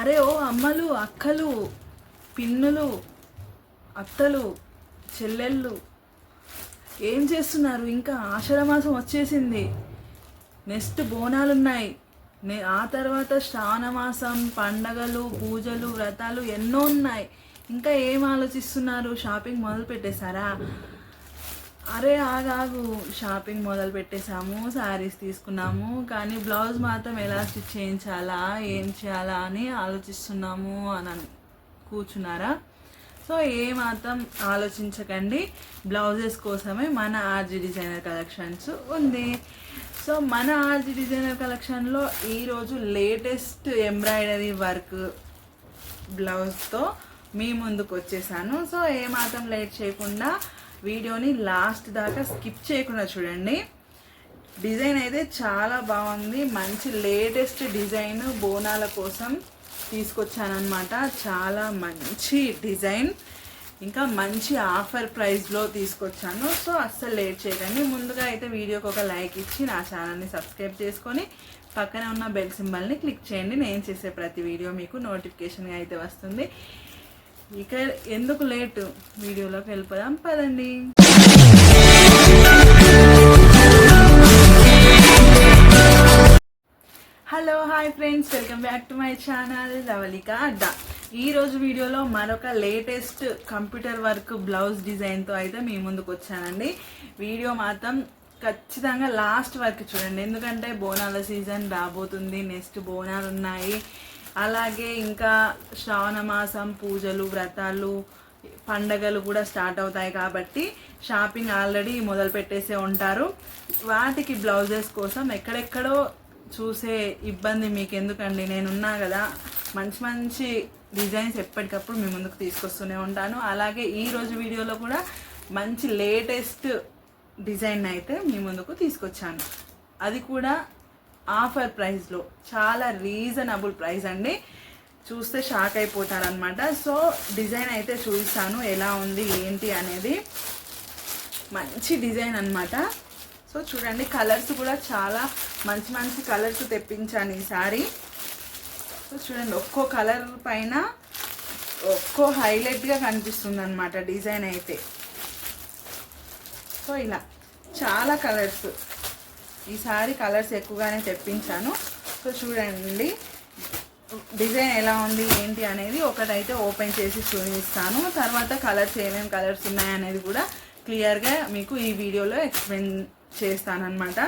అరే ఓ అమ్మలు, అక్కలు, పిన్నులు, అత్తలు, చెల్లెళ్ళు ఏం చేస్తున్నారు? ఇంకా ఆషాఢ మాసం వచ్చేసింది. నెక్స్ట్ బోనాలు ఉన్నాయి. ఆ తర్వాత శ్రావణ మాసం, పండగలు, పూజలు, వ్రతాలు ఎన్నో ఉన్నాయి. ఇంకా ఏం ఆలోచిస్తున్నారు? షాపింగ్ మొదలు పెట్టేశారా? అరే ఆగాగు, షాపింగ్ మొదలు పెట్టేశాము, శారీస్ తీసుకున్నాము, కానీ బ్లౌజ్ మాత్రం ఎలా స్టిచ్ చేయించాలా, ఏం చేయాలా అని ఆలోచిస్తున్నాము అని కూర్చున్నారా? సో ఏ మాత్రం ఆలోచించకండి, బ్లౌజెస్ కోసమే మన ఆర్జీ డిజైనర్ కలెక్షన్స్ ఉంది. సో మన ఆర్జీ డిజైనర్ కలెక్షన్లో ఈరోజు లేటెస్ట్ ఎంబ్రాయిడరీ వర్క్ బ్లౌజ్తో మీ ముందుకు వచ్చేసాను. సో ఏమాత్రం లేట్ చేయకుండా వీడియోని లాస్ట్ దాకా స్కిప్ చేయకుండా చూడండి. డిజైన్ అయితే చాలా బాగుంది, మంచి లేటెస్ట్ డిజైన్ బోనాల కోసం తీసుకొచ్చానమాట. చాలా మంచి డిజైన్, ఇంకా మంచి ఆఫర్ ప్రైస్లో తీసుకొచ్చాను. సో అస్సలు లేట్ చేయకండి. ముందుగా అయితే వీడియోకి ఒక లైక్ ఇచ్చి నా ఛానల్ని సబ్స్క్రైబ్ చేసుకొని పక్కనే ఉన్న బెల్ సింబల్ని క్లిక్ చేయండి. నేను చేసే ప్రతి వీడియో మీకు నోటిఫికేషన్గా అయితే వస్తుంది. ఇక ఎందుకు లేట్, వీడియోలోకి వెళ్ళిపోదాం పదండి. Hello hi friends, welcome back to my channel Lavalika Adda. ఈరోజు వీడియోలో మరొక లేటెస్ట్ కంప్యూటర్ వర్క్ బ్లౌజ్ డిజైన్తో అయితే మీ ముందుకు వచ్చానండి. వీడియో మాత్రం ఖచ్చితంగా లాస్ట్ వరకు చూడండి, ఎందుకంటే బోనాల సీజన్ రాబోతుంది. నెక్స్ట్ బోనాలు ఉన్నాయి, అలాగే ఇంకా శ్రావణ మాసం, పూజలు, వ్రతాలు, పండగలు కూడా స్టార్ట్ అవుతాయి. కాబట్టి షాపింగ్ ఆల్రెడీ మొదలు పెట్టేసే ఉంటారు. వాటికి బ్లౌజెస్ కోసం ఎక్కడెక్కడో చూసే ఇబ్బంది మీకు ఎందుకండి, నేనున్నా కదా. మంచి మంచి డిజైన్స్ ఎప్పటికప్పుడు మీ ముందుకు తీసుకొస్తూనే ఉంటాను. అలాగే ఈరోజు వీడియోలో కూడా మంచి లేటెస్ట్ డిజైన్ అయితే మీ ముందుకు తీసుకొచ్చాను, అది కూడా ఆఫర్ ప్రైస్లో. చాలా రీజనబుల్ ప్రైస్ అండి, చూస్తే షాక్ అయిపోతారనమాట. సో డిజైన్ అయితే చూపిస్తాను ఎలా ఉంది ఏంటి అనేది. మంచి డిజైన్ అనమాట. సో చూడండి, కలర్స్ కూడా చాలా మంచి మంచి కలర్స్ తెప్పించాను ఈసారి. సో చూడండి, ఒక్కో కలర్ పైన ఒక్కో హైలైట్గా కనిపిస్తుంది అనమాట డిజైన్ అయితే. సో ఇలా చాలా కలర్స్, ఈసారి కలర్స్ ఎక్కువగానే తెప్పించాను. సో చూడండి డిజైన్ ఎలా ఉంది ఏంటి అనేది ఒకటైతే ఓపెన్ చేసి చూపిస్తాను. తర్వాత కలర్స్ ఏమేమి కలర్స్ ఉన్నాయనేది కూడా క్లియర్గా మీకు ఈ వీడియోలో ఎక్స్ప్లెయిన్ చేస్తానన్నమాట.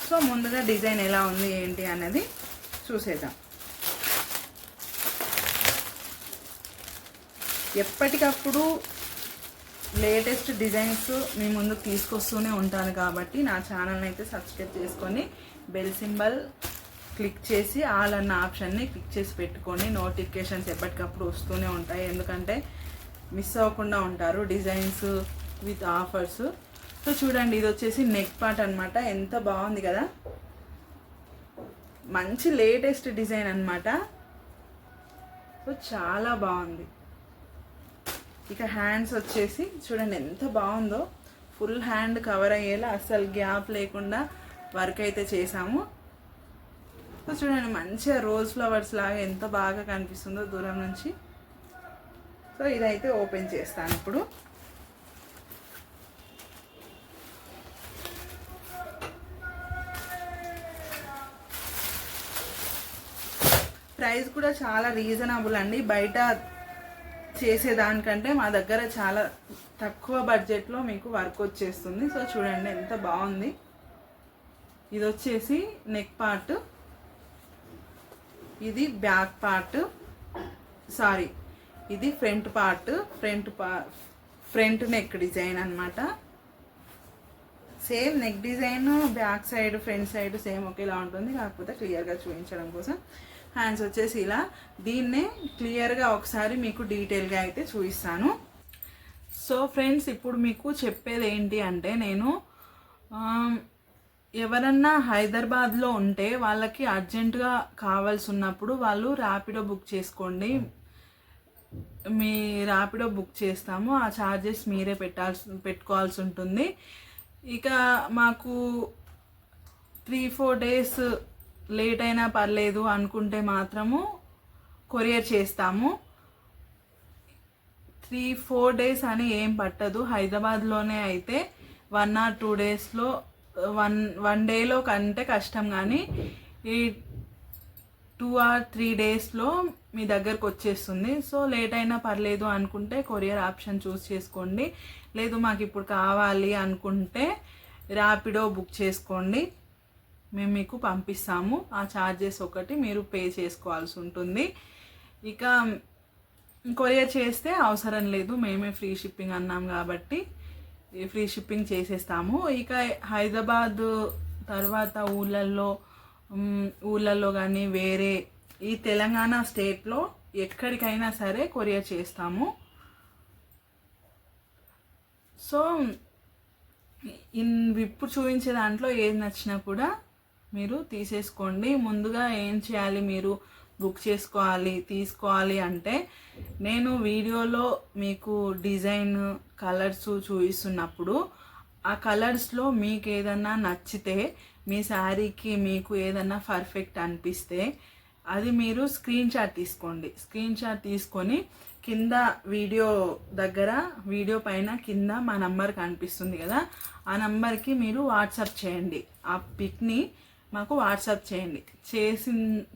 సో ముందుగా డిజైన్ ఎలా ఉంది ఏంటి అనేది చూసేద్దాం. ఎప్పటికప్పుడు లేటెస్ట్ డిజైన్స్ మీ ముందుకు తీసుకొస్తూనే ఉంటాను కాబట్టి నా ఛానల్ని అయితే సబ్స్క్రైబ్ చేసుకొని బెల్ సింబల్ క్లిక్ చేసి ఆల్ అన్న ఆప్షన్ని క్లిక్ చేసి పెట్టుకొని నోటిఫికేషన్స్ ఎప్పటికప్పుడు వస్తూనే ఉంటాయి, ఎందుకంటే మిస్ అవ్వకుండా ఉంటారు డిజైన్స్ విత్ ఆఫర్స్. సో చూడండి, ఇది వచ్చేసి నెక్ పార్ట్ అనమాట. ఎంత బాగుంది కదా, మంచి లేటెస్ట్ డిజైన్ అనమాట. సో చాలా బాగుంది. ఇక హ్యాండ్స్ వచ్చేసి చూడండి ఎంత బాగుందో, ఫుల్ హ్యాండ్ కవర్ అయ్యేలా అస్సలు గ్యాప్ లేకుండా వర్క్ అయితే చేసాము. సో చూడండి, మంచిగా రోజ్ ఫ్లవర్స్ లాగా ఎంత బాగా కనిపిస్తుందో దూరం నుంచి. సో ఇదైతే ఓపెన్ చేస్తాను ఇప్పుడు. ప్రైస్ కూడా చాలా రీజనబుల్ అండి, బయట చేసేదానికంటే మా దగ్గర చాలా తక్కువ బడ్జెట్లో మీకు వర్క్ వచ్చేస్తుంది. సో చూడండి ఎంత బాగుంది. ఇది వచ్చేసి నెక్ పార్ట్, ఇది బ్యాక్ పార్ట్, సారీ ఇది front part, front neck design అనమాట. Same neck design back side front side same ఒకేలా ఉంటుంది, కాకపోతే క్లియర్గా చూపించడం కోసం. హ్యాండ్స్ వచ్చేసి ఇలా, దీన్నే క్లియర్గా ఒకసారి మీకు డీటెయిల్గా అయితే చూపిస్తాను. సో ఫ్రెండ్స్, ఇప్పుడు మీకు చెప్పేది ఏంటి అంటే, నేను ఎవరన్నా హైదరాబాద్లో ఉంటే వాళ్ళకి అర్జెంటుగా కావాల్సి ఉన్నప్పుడు వాళ్ళు ర్యాపిడో బుక్ చేసుకోండి. మీ ర్యాపిడో బుక్ చేస్తాము, ఆ ఛార్జెస్ మీరే పెట్టుకోవాల్సి ఉంటుంది. ఇక మాకు 3-4 days లేట్ అయినా పర్లేదు అనుకుంటే మాత్రము కొరియర్ చేస్తాము. 3-4 డేస్ అని ఏం పట్టదు. హైదరాబాద్లోనే అయితే 1 or 2 డేస్లో వన్ డేలో కంటే కష్టం, కానీ ఈ 2 or 3 డేస్లో మీ దగ్గరకు వచ్చేస్తుంది. సో లేట్ అయినా పర్లేదు అనుకుంటే కొరియర్ ఆప్షన్ చూస్ చేసుకోండి. లేదు మాకు ఇప్పుడు కావాలి అనుకుంటే ర్యాపిడో బుక్ చేసుకోండి, మేము మీకు పంపిస్తాము. ఆ ఛార్జెస్ ఒకటి మీరు పే చేసుకోవాల్సి ఉంటుంది. ఇక కొరియర్ చేస్తే అవసరం లేదు, మేమే ఫ్రీ షిప్పింగ్ అన్నాం కాబట్టి ఫ్రీ షిప్పింగ్ చేసేస్తాము. ఇక హైదరాబాద్ తర్వాత ఊళ్ళల్లో కానీ వేరే ఈ తెలంగాణ స్టేట్లో ఎక్కడికైనా సరే కొరియర్ చేస్తాము. సో ఇప్పుడు చూపించే దాంట్లో ఏది నచ్చినా కూడా మీరు తీసేసుకోండి. ముందుగా ఏం చేయాలి, మీరు బుక్ తీసుకోవాలి అంటే నేను వీడియోలో మీకు డిజైన్ కలర్స్ చూపిస్తున్నప్పుడు ఆ కలర్స్లో మీకు ఏదన్నా నచ్చితే, మీ శారీకి మీకు ఏదన్నా పర్ఫెక్ట్ అనిపిస్తే అది మీరు స్క్రీన్ షాట్ తీసుకోండి. స్క్రీన్ షాట్ తీసుకొని కింద వీడియో పైన కింద మా నంబర్ కనిపిస్తుంది కదా, ఆ నంబర్కి మీరు వాట్సాప్ చేయండి. ఆ పిక్ని మాకు వాట్సాప్ చేయండి.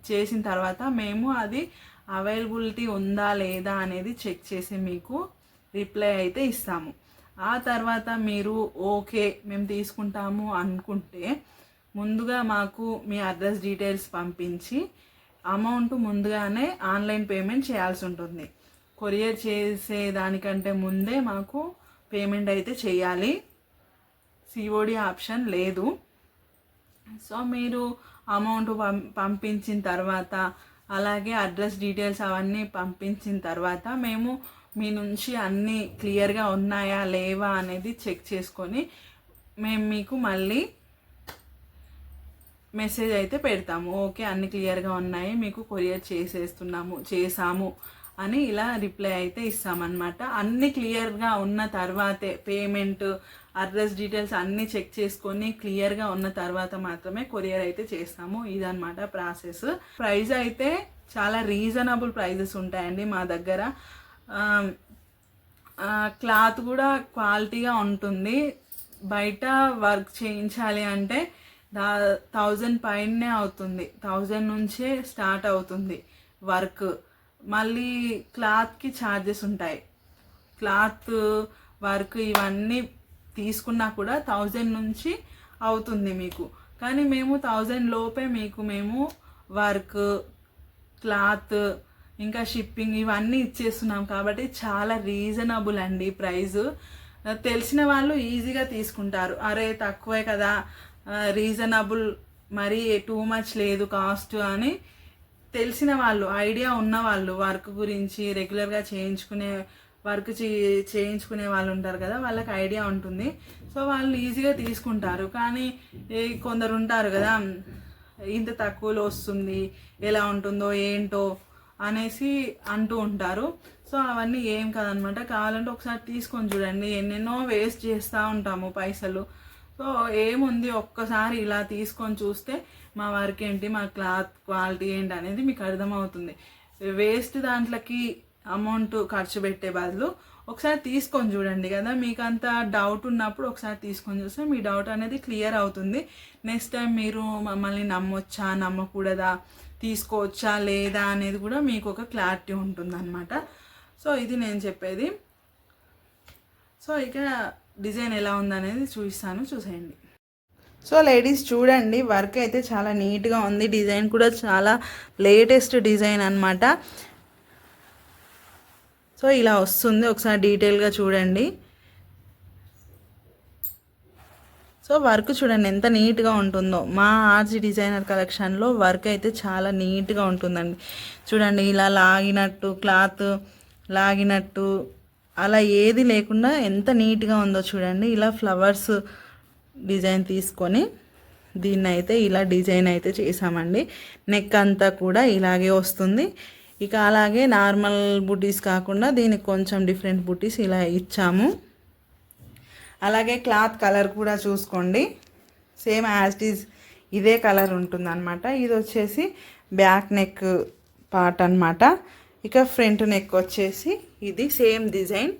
చేసిన తర్వాత మేము అది అవైలబిలిటీ ఉందా లేదా అనేది చెక్ చేసి మీకు రిప్లై అయితే ఇస్తాము. ఆ తర్వాత మీరు ఓకే మేము తీసుకుంటాము అనుకుంటే ముందుగా మాకు మీ అడ్రస్ డీటెయిల్స్ పంపించి అమౌంట్ ముందుగానే ఆన్లైన్ పేమెంట్ చేయాల్సి ఉంటుంది. కొరియర్ చేసే దానికంటే ముందే మాకు పేమెంట్ అయితే చేయాలి, సిఓడి ఆప్షన్ లేదు. సో మీరు అమౌంట్ పంపించిన తర్వాత అలాగే అడ్రస్ డీటెయిల్స్ అవన్నీ పంపించిన తర్వాత మేము మీ నుంచి అన్నీ క్లియర్గా ఉన్నాయా లేవా అనేది చెక్ చేసుకొని మేము మీకు మళ్ళీ మెసేజ్ అయితే పెడతాము. ఓకే అన్ని క్లియర్గా ఉన్నాయి, మీకు కొరియర్ చేసాము అని ఇలా రిప్లై అయితే ఇస్తామన్నమాట. అన్నీ క్లియర్గా ఉన్న తర్వాతే పేమెంట్ అడ్రస్ డీటెయిల్స్ అన్నీ చెక్ చేసుకొని క్లియర్గా ఉన్న తర్వాత మాత్రమే కొరియర్ అయితే చేస్తాము. ఇదన్నమాట ప్రాసెస్. ప్రైస్ అయితే చాలా రీజనబుల్ ప్రైజెస్ ఉంటాయండి మా దగ్గర. క్లాత్ కూడా క్వాలిటీగా ఉంటుంది. బయట వర్క్ చేయించాలి అంటే 1000 పైనే అవుతుంది, 1000 నుంచే స్టార్ట్ అవుతుంది వర్క్. మళ్ళీ క్లాత్కి ఛార్జెస్ ఉంటాయి. క్లాత్ వర్క్ ఇవన్నీ తీసుకున్నా కూడా 1000 నుంచి అవుతుంది మీకు. కానీ మేము 1000 లోపే మేము వర్క్, క్లాత్, ఇంకా షిప్పింగ్ ఇవన్నీ ఇచ్చేస్తున్నాం కాబట్టి చాలా రీజనబుల్ అండి ప్రైస్. తెలిసిన వాళ్ళు ఈజీగా తీసుకుంటారు. అరే తక్కువే కదా, రీజనబుల్, మరీ టూ మచ్ లేదు కాస్ట్ అని తెలిసిన వాళ్ళు, ఐడియా ఉన్నవాళ్ళు, వర్క్ గురించి రెగ్యులర్గా చేయించుకునే వాళ్ళు ఉంటారు కదా, వాళ్ళకి ఐడియా ఉంటుంది. సో వాళ్ళు ఈజీగా తీసుకుంటారు. కానీ కొందరు ఉంటారు కదా, ఇంత తక్కువలో వస్తుంది, ఎలా ఉంటుందో ఏంటో అనేసి అంటూ ఉంటారు. సో అవన్నీ ఏం కాదనమాట. కావాలంటే ఒకసారి తీసుకొని చూడండి. ఎన్నెన్నో వేస్ట్ చేస్తూ ఉంటాము పైసలు. సో ఏముంది, ఒక్కసారి ఇలా తీసుకొని చూస్తే మా వర్క్ ఏంటి, మా క్లాత్ క్వాలిటీ ఏంటి అనేది మీకు అర్థమవుతుంది. వేస్ట్ దాంట్లోకి అమౌంట్ ఖర్చు పెట్టే బదులు ఒకసారి తీసుకొని చూడండి కదా. మీకు అంత డౌట్ ఉన్నప్పుడు ఒకసారి తీసుకొని చూస్తే మీ డౌట్ అనేది క్లియర్ అవుతుంది. నెక్స్ట్ టైం మీరు మమ్మల్ని నమ్మొచ్చా నమ్మకూడదా, తీసుకోవచ్చా లేదా అనేది కూడా మీకు ఒక క్లారిటీ ఉంటుందన్నమాట. సో ఇది నేను చెప్పేది. సో ఇక డిజైన్ ఎలా ఉందనేది చూపిస్తాను, చూసేయండి. సో లేడీస్ చూడండి, వర్క్ అయితే చాలా నీట్గా ఉంది. డిజైన్ కూడా చాలా లేటెస్ట్ డిజైన్ అన్నమాట. సో ఇలా వస్తుంది, ఒకసారి డీటెయిల్గా చూడండి. సో వర్క్ చూడండి ఎంత నీట్గా ఉంటుందో. మా ఆర్జీ డిజైనర్ కలెక్షన్లో వర్క్ అయితే చాలా నీట్గా ఉంటుందండి. చూడండి ఇలా లాగినట్టు, క్లాత్ లాగినట్టు అలా ఏది లేకుండా ఎంత నీట్గా ఉందో చూడండి. ఇలా ఫ్లవర్స్ డిజైన్ తీసుకొని దీన్ని అయితే ఇలా డిజైన్ అయితే చేసామండి. నెక్ అంతా కూడా ఇలాగే వస్తుంది. ఇక అలాగే నార్మల్ బుటీస్ కాకుండా దీనికి కొంచెం డిఫరెంట్ బుటీస్ ఇలా ఇచ్చాము. అలాగే క్లాత్ కలర్ కూడా చూసుకోండి, సేమ్ యాజ్ ఇట్ ఈజ్ ఇదే కలర్ ఉంటుంది అనమాట. ఇది వచ్చేసి బ్యాక్ నెక్ పార్ట్ అనమాట. ఇక ఫ్రంట్ నెక్ వచ్చేసి ఇది same design,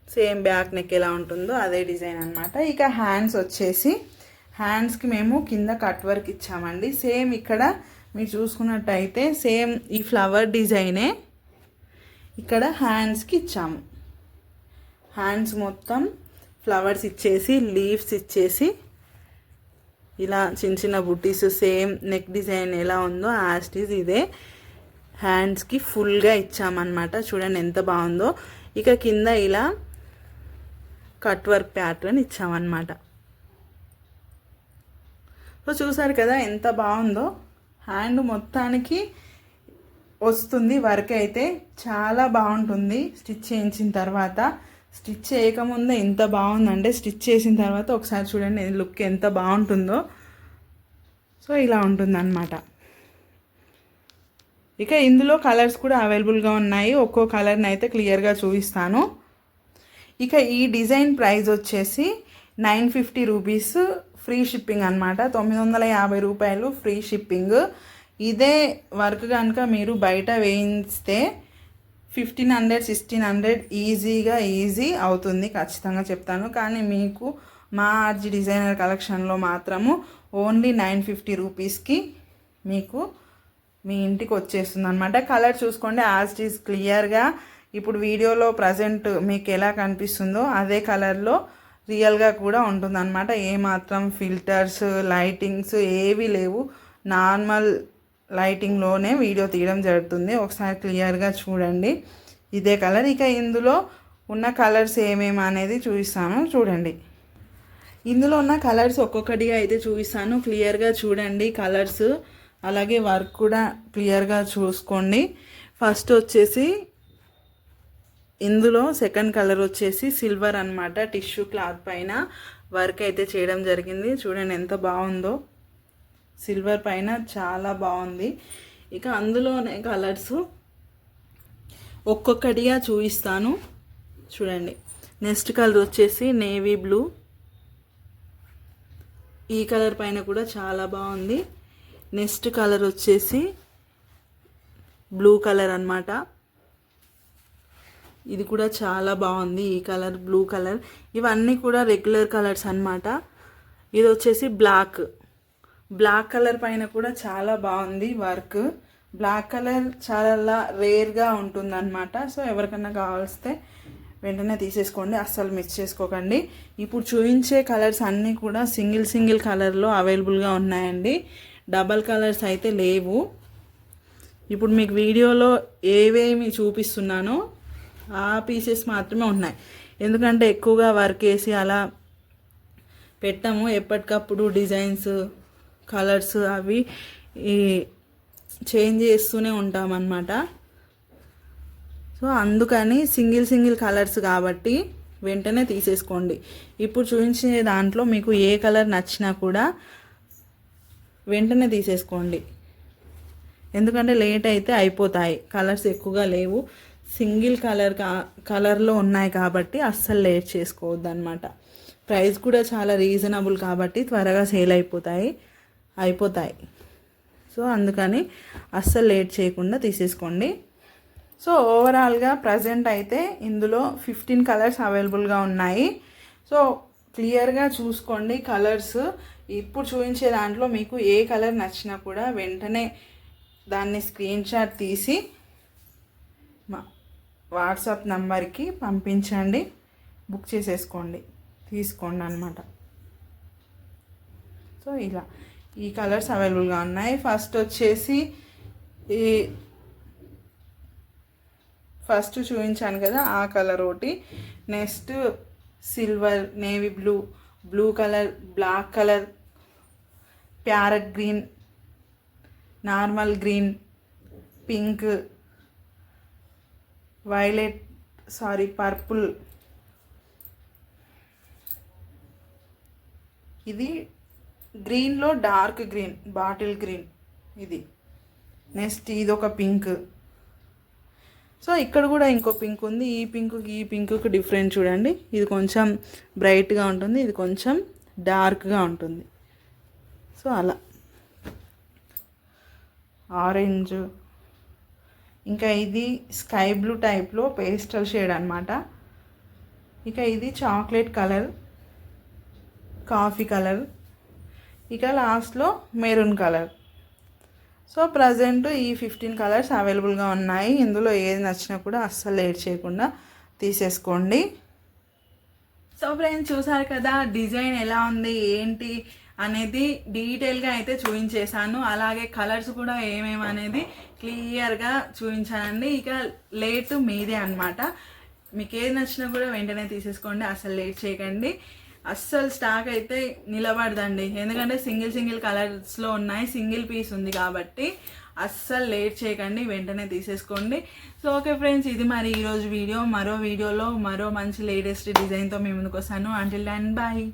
same back neck ఎలా ఉంటుందో అదే డిజైన్ అనమాట. ఇక హ్యాండ్స్ వచ్చేసి హ్యాండ్స్కి మేము కింద కట్ వర్క్ ఇచ్చామండి. సేమ్ ఇక్కడ మీరు చూసుకున్నట్టయితే సేమ్ ఈ ఫ్లవర్ డిజైనే ఇక్కడ హ్యాండ్స్కి ఇచ్చాము. హ్యాండ్స్ మొత్తం ఫ్లవర్స్ ఇచ్చేసి లీవ్స్ ఇచ్చేసి ఇలా చిన్న చిన్న బుట్టీస్ సేమ్ నెక్ డిజైన్ ఎలా ఉందో యాస్టీజ్ ఇదే హ్యాండ్స్కి ఫుల్గా ఇచ్చామన్నమాట. చూడండి ఎంత బాగుందో. ఇక కింద ఇలా కట్ వర్క్ ప్యాటర్న్ ఇచ్చామన్నమాట. సో చూసారు కదా ఎంత బాగుందో. హ్యాండ్ మొత్తానికి వస్తుంది వర్క్ అయితే చాలా బాగుంటుంది. స్టిచ్ చేయించిన తర్వాత, స్టిచ్ చేయకముందే ఎంత బాగుందంటే స్టిచ్ చేసిన తర్వాత ఒకసారి చూడండి లుక్ ఎంత బాగుంటుందో. సో ఇలా ఉంటుందన్నమాట. ఇక ఇందులో కలర్స్ కూడా అవైలబుల్గా ఉన్నాయి. ఒక్కో కలర్ని అయితే క్లియర్గా చూపిస్తాను. ఇక ఈ డిజైన్ ప్రైస్ వచ్చేసి 950 రూపీస్ ఫ్రీ షిప్పింగ్ అనమాట. 950 రూపాయలు ఫ్రీ షిప్పింగ్. ఇదే వర్క్ కనుక మీరు బయట వేయిస్తే 1500 1600 ఈజీ అవుతుంది, ఖచ్చితంగా చెప్తాను. కానీ మీకు మా ఆర్జీ డిజైనర్ కలెక్షన్లో మాత్రము ఓన్లీ 950 రూపీస్కి మీకు మీ ఇంటికి వచ్చేస్తుంది అనమాట. కలర్ చూసుకోండి యాజ్ ఇట్ ఈస్ క్లియర్గా ఇప్పుడు వీడియోలో ప్రజెంట్ మీకు ఎలా కనిపిస్తుందో అదే కలర్లో రియల్గా కూడా ఉంటుందన్నమాట. ఏమాత్రం ఫిల్టర్స్ లైటింగ్స్ ఏవి లేవు, నార్మల్ లైటింగ్లోనే వీడియో తీయడం జరుగుతుంది. ఒకసారి క్లియర్గా చూడండి ఇదే కలర్. ఇక ఇందులో ఉన్న కలర్స్ ఏమేమి అనేది చూపిస్తాను చూడండి. ఇందులో ఉన్న కలర్స్ ఒక్కొక్కటిగా అయితే చూపిస్తాను, క్లియర్గా చూడండి కలర్స్. అలాగే వర్క్ కూడా క్లియర్గా చూసుకోండి. ఫస్ట్ వచ్చేసి ఇందులో సెకండ్ కలర్ వచ్చేసి సిల్వర్ అనమాట. టిష్యూ క్లాత్ పైన వర్క్ అయితే చేయడం జరిగింది. చూడండి ఎంత బాగుందో, సిల్వర్ పైన చాలా బాగుంది. ఇక అందులోనే కలర్స్ ఒక్కొక్కటిగా చూపిస్తాను చూడండి. నెక్స్ట్ కలర్ వచ్చేసి నేవీ బ్లూ. ఈ కలర్ పైన కూడా చాలా బాగుంది. నెక్స్ట్ కలర్ వచ్చేసి బ్లూ కలర్ అన్నమాట. ఇది కూడా చాలా బాగుంది. ఈ కలర్ బ్లూ కలర్ ఇవన్నీ కూడా రెగ్యులర్ కలర్స్ అన్నమాట. ఇది వచ్చేసి బ్లాక్ కలర్ పైన కూడా చాలా బాగుంది వర్క్. బ్లాక్ కలర్ చాలా రేర్గా ఉంటుందన్నమాట. సో ఎవరికైనా కావాల్స్తే వెంటనే తీసేసుకోండి, అస్సలు మిస్ చేసుకోకండి. ఇప్పుడు చూపించే కలర్స్ అన్నీ కూడా సింగిల్ కలర్లో అవైలబుల్గా ఉన్నాయండి. డబల్ కలర్స్ అయితే లేవు. ఇప్పుడు మీకు వీడియోలో ఏవేమి చూపిస్తున్నానో ఆ పీసెస్ మాత్రమే ఉన్నాయి. ఎందుకంటే ఎక్కువగా వర్క్ వేసి అలా పెట్టాము, ఎప్పటికప్పుడు డిజైన్స్ కలర్స్ అవి చేంజ్ చేస్తూనే ఉంటామన్నమాట. సో అందుకని సింగిల్ కలర్స్ కాబట్టి వెంటనే తీసేసుకోండి. ఇప్పుడు చూపించే దాంట్లో మీకు ఏ కలర్ నచ్చినా కూడా వెంటనే తీసేసుకోండి, ఎందుకంటే లేట్ అయితే అయిపోతాయి. కలర్స్ ఎక్కువగా లేవు, సింగిల్ కలర్లో ఉన్నాయి కాబట్టి అస్సలు లేట్ చేసుకోవద్దు అనమాట. ప్రైస్ కూడా చాలా రీజనబుల్ కాబట్టి త్వరగా సేల్ అయిపోతాయి. సో అందుకని అస్సలు లేట్ చేయకుండా తీసేసుకోండి. సో ఓవరాల్గా ప్రజెంట్ అయితే ఇందులో 15 కలర్స్ అవైలబుల్గా ఉన్నాయి. సో క్లియర్గా చూసుకోండి కలర్స్. ఇప్పుడు చూపించే దాంట్లో మీకు ఏ కలర్ నచ్చినా కూడా వెంటనే దాన్ని స్క్రీన్ షాట్ తీసి మా వాట్సాప్ నంబర్కి పంపించండి, బుక్ తీసుకోండి అనమాట. సో ఇలా ఈ కలర్స్ అవైలబుల్గా ఉన్నాయి. ఫస్ట్ వచ్చేసి ఫస్ట్ చూపించాను కదా ఆ కలర్ ఒకటి. Next silver, navy blue colour, black colour, parrot green, normal green, pink, purple, ఇది గ్రీన్లో డార్క్ గ్రీన్, బాటిల్ గ్రీన్ ఇది. నెక్స్ట్ ఇది ఒక పింక్. సో ఇక్కడ కూడా ఇంకో పింక్ ఉంది. ఈ పింక్కి డిఫరెంట్ చూడండి. ఇది కొంచెం బ్రైట్గా ఉంటుంది, ఇది కొంచెం డార్క్గా ఉంటుంది. సో అలా ఆరెంజ్, ఇంకా ఇది స్కై బ్లూ టైప్లో పేస్టల్ షేడ్ అనమాట. ఇక ఇది చాక్లెట్ కలర్, కాఫీ కలర్, ఇక లాస్ట్లో మెరూన్ కలర్. సో ప్రజెంట్ ఈ 15 కలర్స్ అవైలబుల్గా ఉన్నాయి. ఇందులో ఏది నచ్చినా కూడా అస్సలు లేట్ చేయకుండా తీసేసుకోండి. సో ఫ్రెండ్స్ చూసారు కదా డిజైన్ ఎలా ఉంది ఏంటి అనేది డీటెయిల్గా అయితే చూపించేశాను. అలాగే కలర్స్ కూడా ఏమేమి అనేది క్లియర్గా చూపించానండి. ఇక లేట్ మీదే అనమాట. మీకు ఏది నచ్చినా కూడా వెంటనే తీసేసుకోండి, అసలు లేట్ చేయకండి. అస్సలు స్టాక్ అయితే నిలబడదండి, ఎందుకంటే సింగిల్ కలర్స్లో ఉన్నాయి, సింగిల్ పీస్ ఉంది కాబట్టి అస్సలు లేట్ చేయకండి, వెంటనే తీసేసుకోండి. సో ఓకే ఫ్రెండ్స్, ఇది మరి ఈరోజు వీడియో. మరో వీడియోలో మరో మంచి లేటెస్ట్ డిజైన్తో మీ ముందుకు వస్తాను. Until then bye.